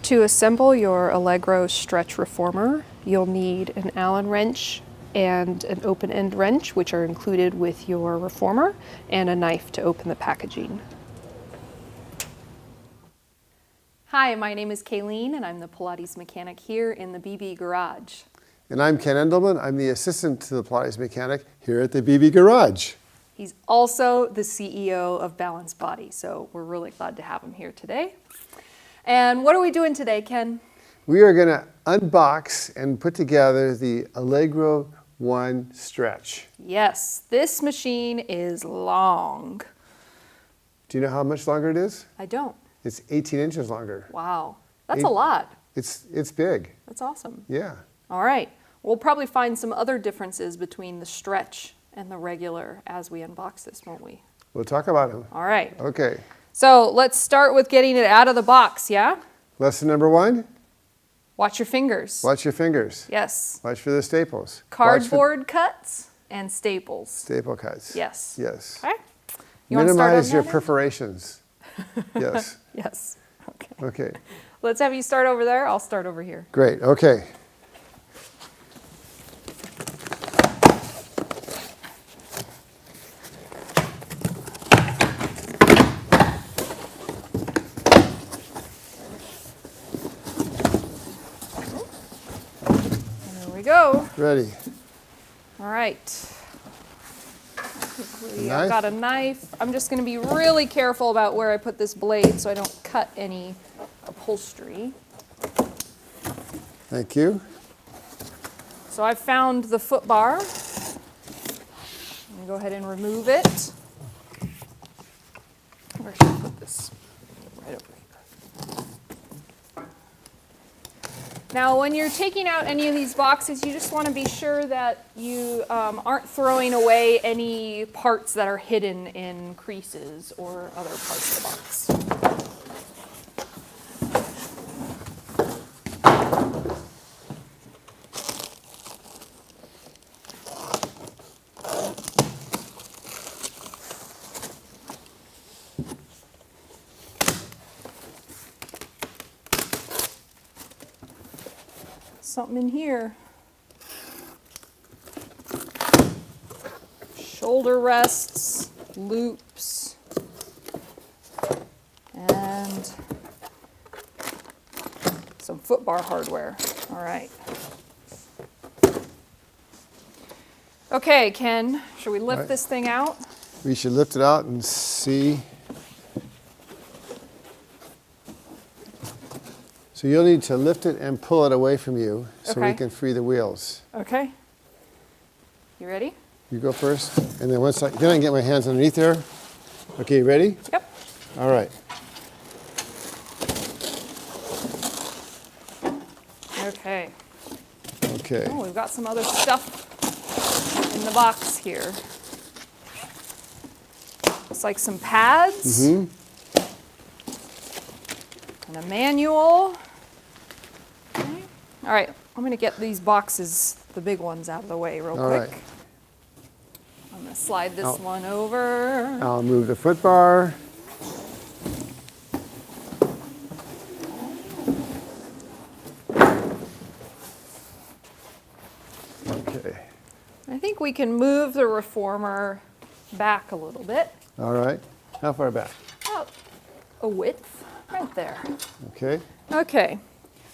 To assemble your Allegro stretch reformer, you'll need an Allen wrench and an open end wrench, which are included with your reformer, and a knife to open the packaging. Hi, my name is Kayleen and I'm the Pilates mechanic here in the BB Garage. And I'm Ken Endelman. I'm the assistant to the Pilates mechanic here at the BB Garage. He's also the CEO of Balanced Body, so we're really glad to have him here today. And what are we doing today, Ken? We are going to unbox and put together the Allegro One Stretch. Yes, this machine is long. Do you know how much longer it is? I don't. It's 18 inches longer. Wow, that's a lot. It's big. That's awesome. Yeah. All right, we'll probably find some other differences between the stretch and the regular as we unbox this, won't we? We'll talk about them. All right. Okay. So let's start with getting it out of the box, yeah? Lesson number 1. Watch your fingers. Watch your fingers. Yes. Watch for the staples. Cardboard cuts and staples. Staple cuts. Yes. Yes. Okay. You want to start on Minimize your that end? perforations. Yes. Yes. Okay. Okay. Let's have you start over there. I'll start over here. Great. Okay. There we go. Ready. All right. Knife? I've got a knife. I'm just going to be really careful about where I put this blade so I don't cut any upholstery. Thank you. So I've found the foot bar. I'm going to go ahead and remove it. Where should I put this? Right over here. Now, when you're taking out any of these boxes, you just want to be sure that you aren't throwing away any parts that are hidden in creases or other parts of the box. Something in here. Shoulder rests, loops, and some foot bar hardware. All right. Okay, Ken, should we lift this thing out? We should lift it out and see. So you'll need to lift it and pull it away from you so we Okay. can free the wheels. Okay. You ready? You go first, and then once then I can get my hands underneath there. Okay, ready? Yep. All right. Okay. Okay. Oh, we've got some other stuff in the box here. Looks like some pads. And a manual. Okay. All right, I'm going to get these boxes, the big ones, out of the way real All quick. right. I'm going to slide this one over. I'll move the foot bar. Okay. I think we can move the reformer back a little bit. All right. How far back? About a width, right there. Okay. Okay,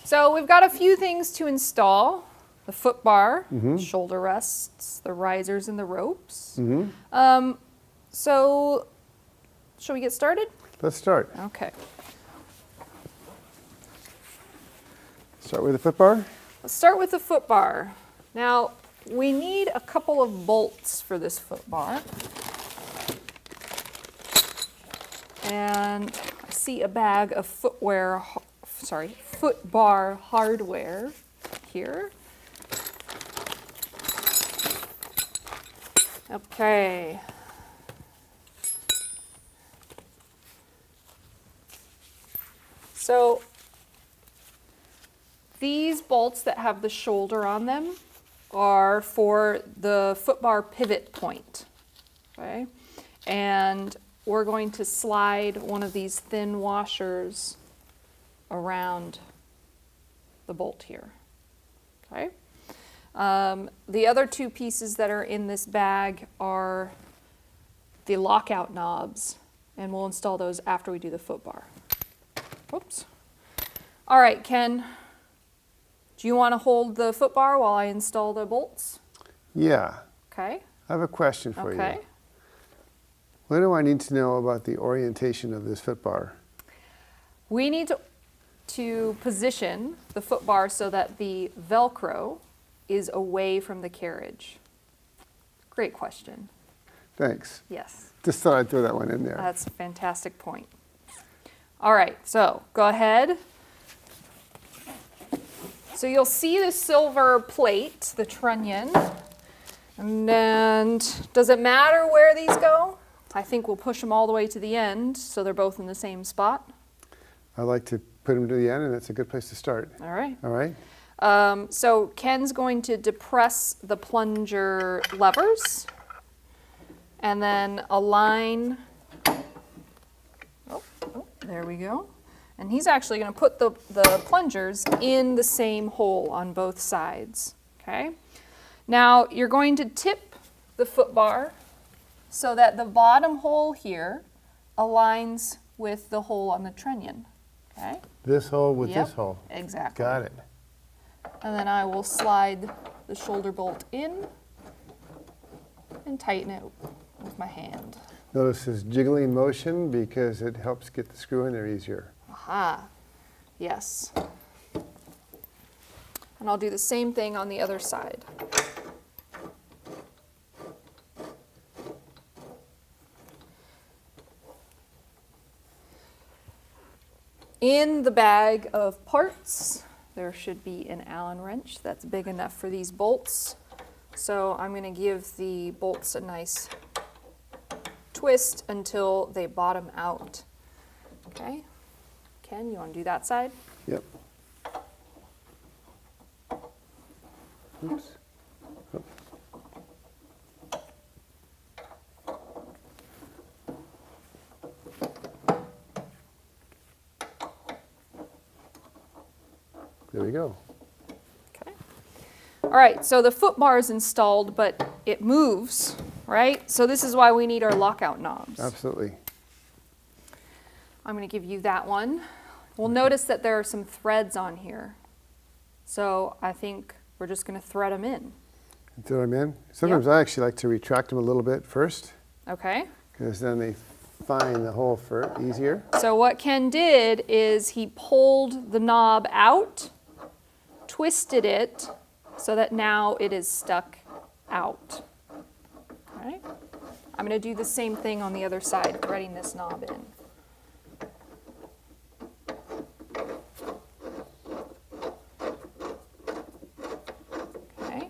so we've got a few things to install. The foot bar, shoulder rests, the risers and the ropes. So, shall we get started? Let's start. Okay. Start with the foot bar. Let's start with the foot bar. Now, we need a couple of bolts for this foot bar. And I see a bag of foot bar hardware here. Okay. So these bolts that have the shoulder on them are for the foot bar pivot point, okay? And we're going to slide one of these thin washers around the bolt here. Okay. The other two pieces that are in this bag are the lockout knobs, and we'll install those after we do the foot bar. Whoops. All right, Ken, do you want to hold the foot bar while I install the bolts? Yeah. Okay. I have a question for Okay. you. What do I need to know about the orientation of this foot bar? We need to position the foot bar so that the Velcro is away from the carriage. Great question. Thanks. Yes. Just thought I'd throw that one in there. That's a fantastic point. All right, so go ahead. So you'll see the silver plate, the trunnion. And does it matter where these go? I think we'll push them all the way to the end so they're both in the same spot. I like to put them to the end, and that's a good place to start. All right. All right? So Ken's going to depress the plunger levers and then align. Oh, there we go. And he's actually going to put the plungers in the same hole on both sides. Okay. Now you're going to tip the foot bar so that the bottom hole here aligns with the hole on the trunnion. Okay. This hole with Yep, this hole. exactly. Got it. And then I will slide the shoulder bolt in and tighten it with my hand. Notice this jiggling motion because it helps get the screw in there easier. Aha, yes. And I'll do the same thing on the other side. In the bag of parts, there should be an Allen wrench that's big enough for these bolts. So I'm going to give the bolts a nice twist until they bottom out. Okay. Ken, you want to do that side? Yep. Oops. Oh. There we go. Okay. All right, so the foot bar is installed, but it moves, right? So this is why we need our lockout knobs. Absolutely. I'm going to give you that one. We'll notice that there are some threads on here. So I think we're just going to thread them in. Throw them in. Sometimes I actually like to retract them a little bit first, Okay. because then they find the hole for easier. So what Ken did is he pulled the knob out, twisted it so that now it is stuck out. All right. I'm going to do the same thing on the other side, threading this knob in. Okay.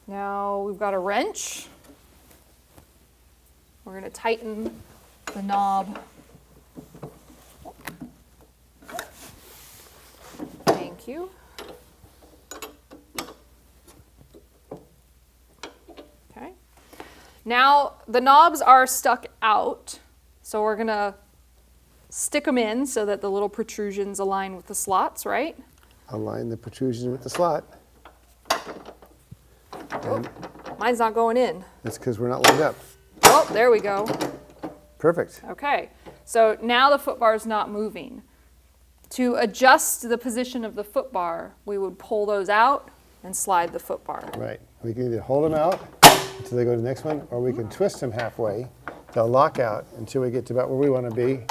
Now we've got a wrench. We're going to tighten the knob. Thank you. Okay. Now the knobs are stuck out, so we're going to stick them in so that the little protrusions align with the slots, right? Align the protrusion with the slot. And Mine's not going in. that's because we're not lined up. Oh, there we go. Perfect. Okay, so now the foot bar is not moving. To adjust the position of the foot bar, we would pull those out and slide the foot bar. Right. We can either hold them out until they go to the next one, or we can twist them halfway. They'll lock out until we get to about where we want to be,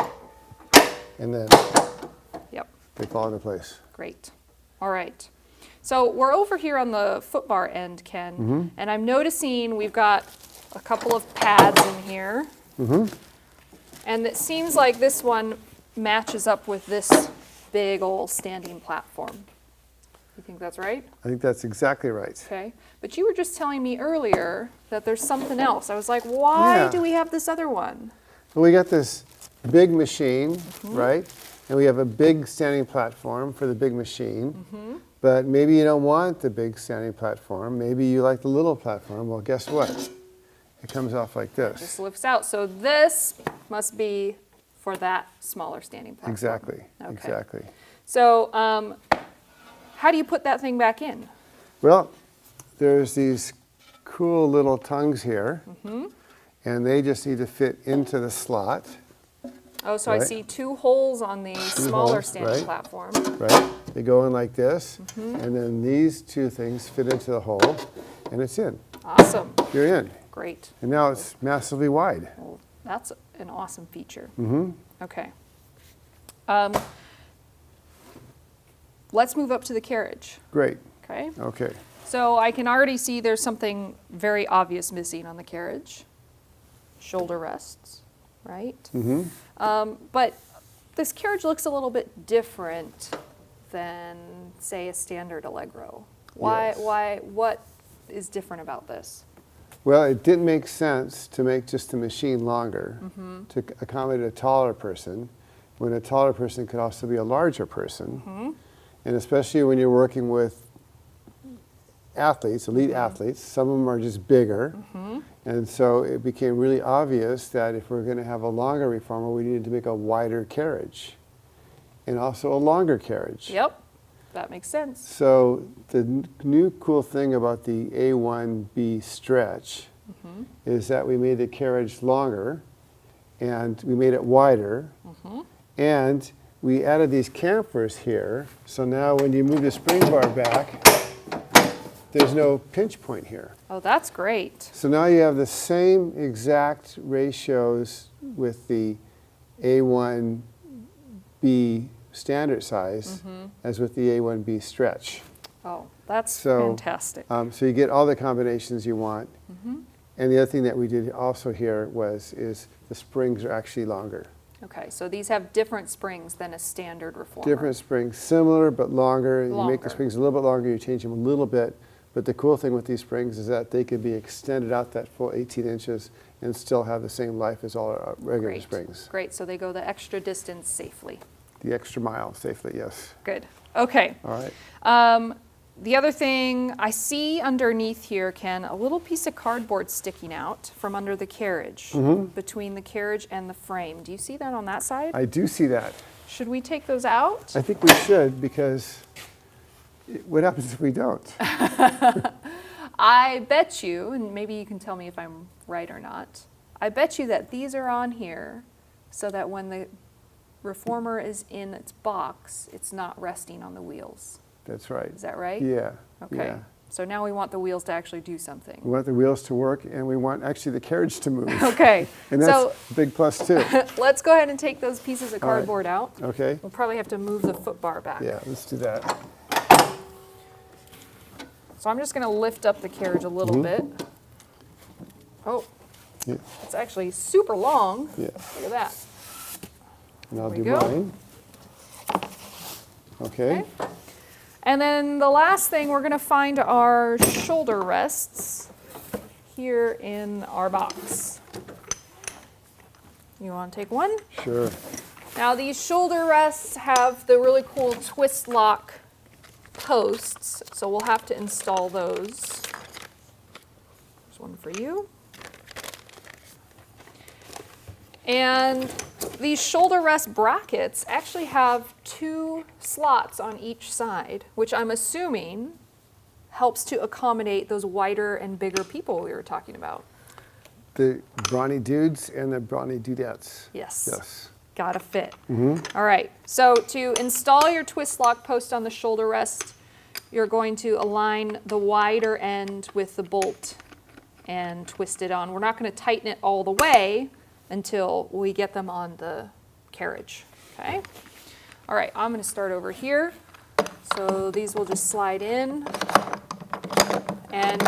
and then Yep, they fall into place. great. All right. So we're over here on the foot bar end, Ken, and I'm noticing we've got a couple of pads in here. And it seems like this one matches up with this big old standing platform. You think that's right? I think that's exactly right. Okay. But you were just telling me earlier that there's something else. I was like, why Yeah. do we have this other one? Well, we got this big machine, right? And we have a big standing platform for the big machine. But maybe you don't want the big standing platform. Maybe you like the little platform. Well, guess what? It comes off like this. Just lifts out. So this must be for that smaller standing platform. Exactly. Okay. Exactly. So how do you put that thing back in? Well, there's these cool little tongues here, and they just need to fit into the slot, Oh, so I Right. see 2 holes on the smaller holes, standing right. platform. right? They go in like this, and then these 2 things fit into the hole, and it's in. Awesome. You're in. Great. And now it's massively wide. Well, that's an awesome feature. Okay. Let's move up to the carriage. Great. Okay. Okay. So I can already see there's something very obvious missing on the carriage. Shoulder rests, right? But this carriage looks a little bit different than, say, a standard Allegro. Yes. What is different about this? Well, it didn't make sense to make just the machine longer to accommodate a taller person, when a taller person could also be a larger person. And especially when you're working with athletes, elite athletes, some of them are just bigger. And so it became really obvious that if we're going to have a longer reformer, we needed to make a wider carriage and also a longer carriage. Yep, that makes sense. So the new cool thing about the A1B stretch is that we made the carriage longer, and we made it wider, and we added these camphors here. So now when you move the spring bar back, there's no pinch point here. Oh, that's great. So now you have the same exact ratios with the A1B standard size as with the A1B stretch. Oh, that's So, fantastic. So you get all the combinations you want. And the other thing that we did also here is the springs are actually longer. Okay, so these have different springs than a standard reformer. Different springs, similar but longer. You make Longer. the springs a little bit longer, you change them a little bit. But the cool thing with these springs is that they can be extended out that full 18 inches and still have the same life as all our regular Great. springs. Great, so they go the extra distance safely. The extra mile safely, yes. Good. Okay. All right. The other thing I see underneath here, Ken, a little piece of cardboard sticking out from under the carriage, between the carriage and the frame. Do you see that on that side? I do see that. Should we take those out? I think we should, because what happens if we don't? I bet you, and maybe you can tell me if I'm right or not, I bet you that these are on here so that when the reformer is in its box, it's not resting on the wheels. That's right. Is that right? Yeah. Okay. Yeah. So now we want the wheels to actually do something. We want the wheels to work, and we want actually the carriage to move. Okay. And that's So a big plus too. let's go ahead and take those pieces of All right. cardboard out. Okay. We'll probably have to move the foot bar back. Yeah, let's do that. So I'm just going to lift up the carriage a little bit. Oh, Yeah. it's actually super long. Yeah. Look at that. And I'll There do we go. mine. Okay. And then the last thing, we're going to find our shoulder rests here in our box. You want to take one? Sure. Now these shoulder rests have the really cool twist lock posts, so we'll have to install those. There's one for you. And these shoulder rest brackets actually have 2 slots on each side, which I'm assuming helps to accommodate those wider and bigger people we were talking about. The brawny dudes and the brawny dudettes. Yes. Yes. Gotta fit. All right, so to install your twist lock post on the shoulder rest, you're going to align the wider end with the bolt and twist it on. We're not going to tighten it all the way until we get them on the carriage, okay? All right, I'm going to start over here. So these will just slide in, and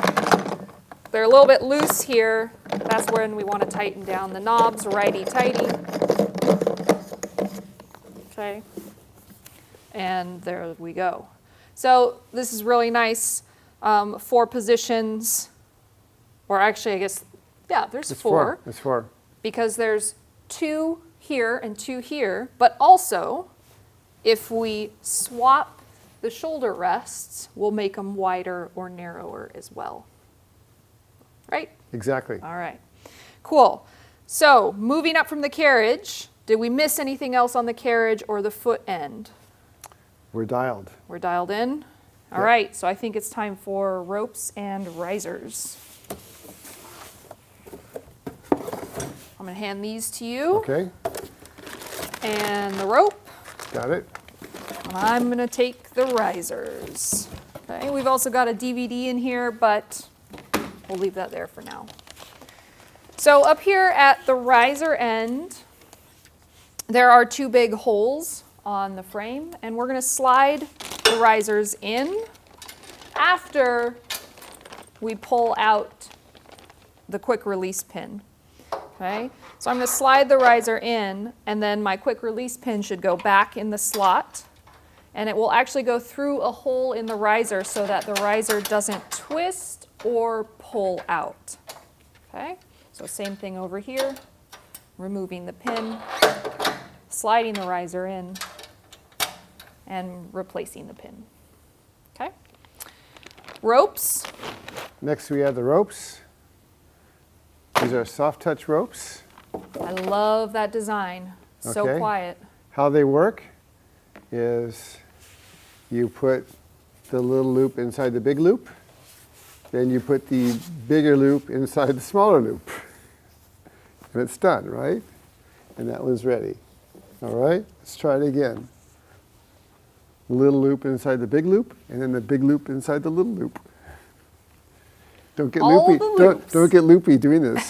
they're a little bit loose here. That's when we want to tighten down the knobs, righty-tighty. Okay, and there we go. So this is really nice. 4 positions, or actually I guess, yeah, there's It's 4. It's 4. Because there's 2 here and 2 here, but also if we swap the shoulder rests, we'll make them wider or narrower as well. Right? Exactly. All right. Cool. So moving up from the carriage, did we miss anything else on the carriage or the foot end? We're dialed. We're dialed in. All right, so I think it's time for ropes and risers. I'm going to hand these to you. Okay. And the rope. Got it. And I'm going to take the risers. Okay, we've also got a DVD in here, but we'll leave that there for now. So up here at the riser end, there are two big holes on the frame, and we're going to slide the risers in after we pull out the quick release pin. Okay, so I'm going to slide the riser in, and then my quick release pin should go back in the slot, and it will actually go through a hole in the riser so that the riser doesn't twist or pull out. Okay, so same thing over here, removing the pin, sliding the riser in, and replacing the pin. Okay, ropes. Next we have the ropes. These are soft touch ropes. I love that design. So Okay. quiet. How they work is you put the little loop inside the big loop, then you put the bigger loop inside the smaller loop. And it's done, right? And that one's ready. All right, let's try it again. Little loop inside the big loop, and then the big loop inside the little loop. Don't get All loopy. the loops. Don't get loopy doing this.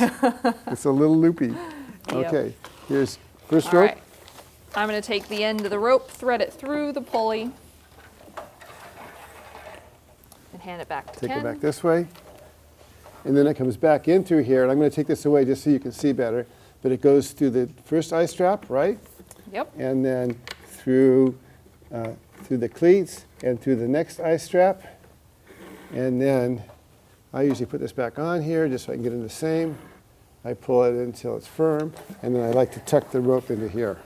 It's a little loopy. Okay, here's first All rope. right. I'm going to take the end of the rope, thread it through the pulley, and hand it back to Take Ken. it back this way. And then it comes back in through here. And I'm going to take this away just so you can see better. But it goes through the first eye strap, right? Yep. And then through the cleats and through the next eye strap. And then I usually put this back on here just so I can get in the same. I pull it until it's firm. And then I like to tuck the rope into here.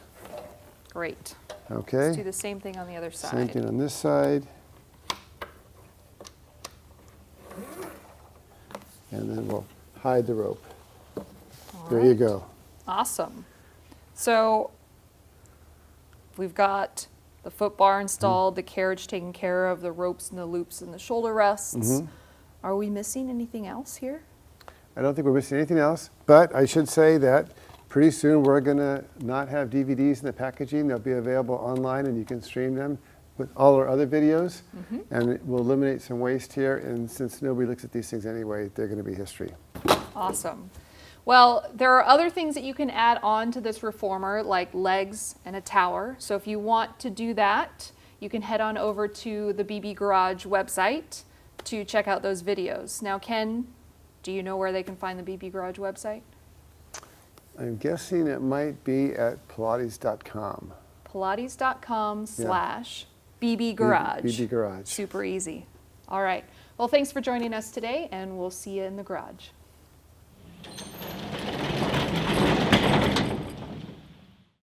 Great. Okay? Let's do the same thing on the other side. Same thing on this side. And then we'll hide the rope. There you go. Awesome. So we've got the foot bar installed, the carriage taken care of, the ropes and the loops and the shoulder rests. Are we missing anything else here? I don't think we're missing anything else, but I should say that pretty soon we're going to not have DVDs in the packaging. They'll be available online and you can stream them with all our other videos. And it will eliminate some waste here. And since nobody looks at these things anyway, they're going to be history. Awesome. Well, there are other things that you can add on to this reformer, like legs and a tower. So if you want to do that, you can head on over to the BB Garage website to check out those videos. Now, Ken, do you know where they can find the BB Garage website? I'm guessing it might be at Pilates.com. Pilates.com/BB Garage. BB Garage. Super easy. All right. Well, thanks for joining us today, and we'll see you in the garage.